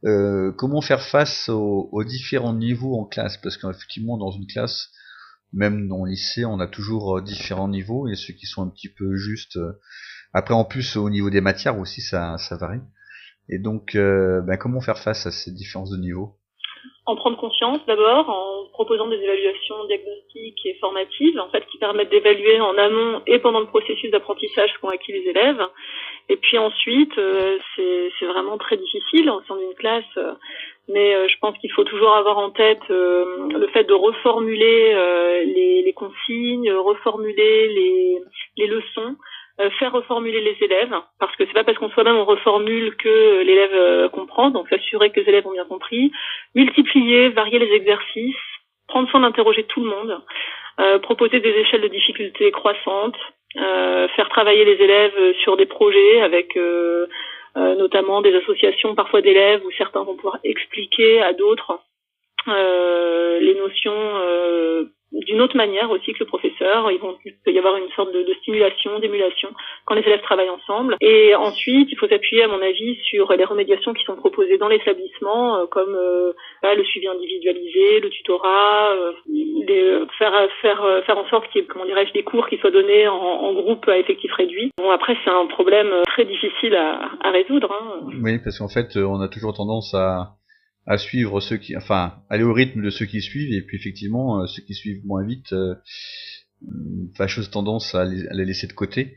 Comment faire face aux différents niveaux en classe? Parce qu'effectivement, dans une classe, même dans le lycée, on a toujours différents niveaux et ceux qui sont un petit peu justes. Après, en plus, au niveau des matières aussi, ça varie. Et donc, comment faire face à ces différences de niveau? En prendre conscience d'abord, en proposant des évaluations diagnostiques et formatives, en fait, qui permettent d'évaluer en amont et pendant le processus d'apprentissage ce qu'ont acquis les élèves. Et puis ensuite, c'est vraiment très difficile au sein d'une classe, mais je pense qu'il faut toujours avoir en tête le fait de reformuler les consignes, reformuler les leçons, faire reformuler les élèves, parce que c'est pas parce qu'on soi-même on reformule que l'élève comprend, donc s'assurer que les élèves ont bien compris, multiplier, varier les exercices, prendre soin d'interroger tout le monde, proposer des échelles de difficulté croissantes, faire travailler les élèves sur des projets avec notamment des associations parfois d'élèves où certains vont pouvoir expliquer à d'autres les notions d'une autre manière aussi que le professeur. Il peut y avoir une sorte de stimulation, d'émulation quand les élèves travaillent ensemble. Et ensuite, il faut s'appuyer, à mon avis, sur les remédiations qui sont proposées dans l'établissement, comme le suivi individualisé, le tutorat, faire en sorte qu'il y ait, comment dirais-je, des cours qui soient donnés en groupe à effectif réduit. Bon, après, c'est un problème très difficile à résoudre. Hein. Oui, parce qu'en fait, on a toujours tendance à suivre enfin, aller au rythme de ceux qui suivent, et puis effectivement, ceux qui suivent moins vite, fâcheuse tendance à les laisser de côté. Et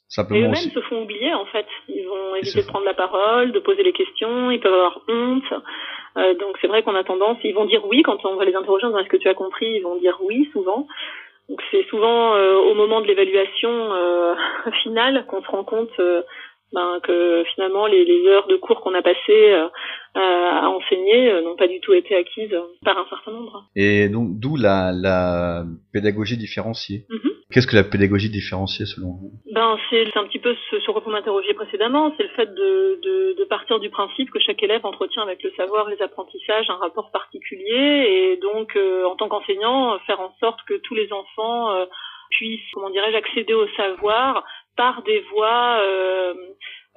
Simplement eux-mêmes aussi. se font oublier, en fait. Ils vont Ils se éviter de font. prendre la parole, de poser les questions, ils peuvent avoir honte. Donc c'est vrai qu'on a tendance, ils vont dire oui quand on va les interroger en disant est-ce que tu as compris, ils vont dire oui souvent. Donc c'est souvent au moment de l'évaluation finale qu'on se rend compte que finalement les heures de cours qu'on a passées à enseigner n'ont pas du tout été acquises par un certain nombre. Et donc, d'où la pédagogie différenciée. Mm-hmm. Qu'est-ce que la pédagogie différenciée selon vous? C'est un petit peu ce sur quoi vous m'interrogiez précédemment, c'est le fait de partir du principe que chaque élève entretient avec le savoir et les apprentissages un rapport particulier et donc en tant qu'enseignant faire en sorte que tous les enfants puissent, comment dirais-je, accéder au savoir par des voies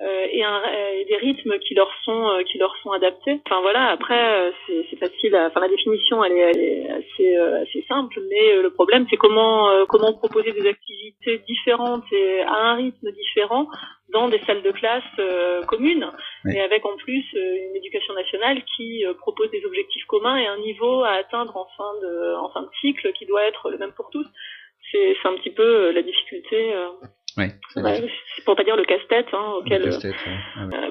et des rythmes qui leur sont adaptés. Enfin voilà, après c'est facile. Enfin la définition elle est assez simple, mais le problème c'est comment proposer des activités différentes et à un rythme différent dans des salles de classe communes, Oui. et avec en plus une éducation nationale qui propose des objectifs communs et un niveau à atteindre en fin de cycle qui doit être le même pour tous. C'est un petit peu la difficulté. Oui, Ouais, pour pas dire le casse-tête auquel casse-tête, ouais. Ah, ouais.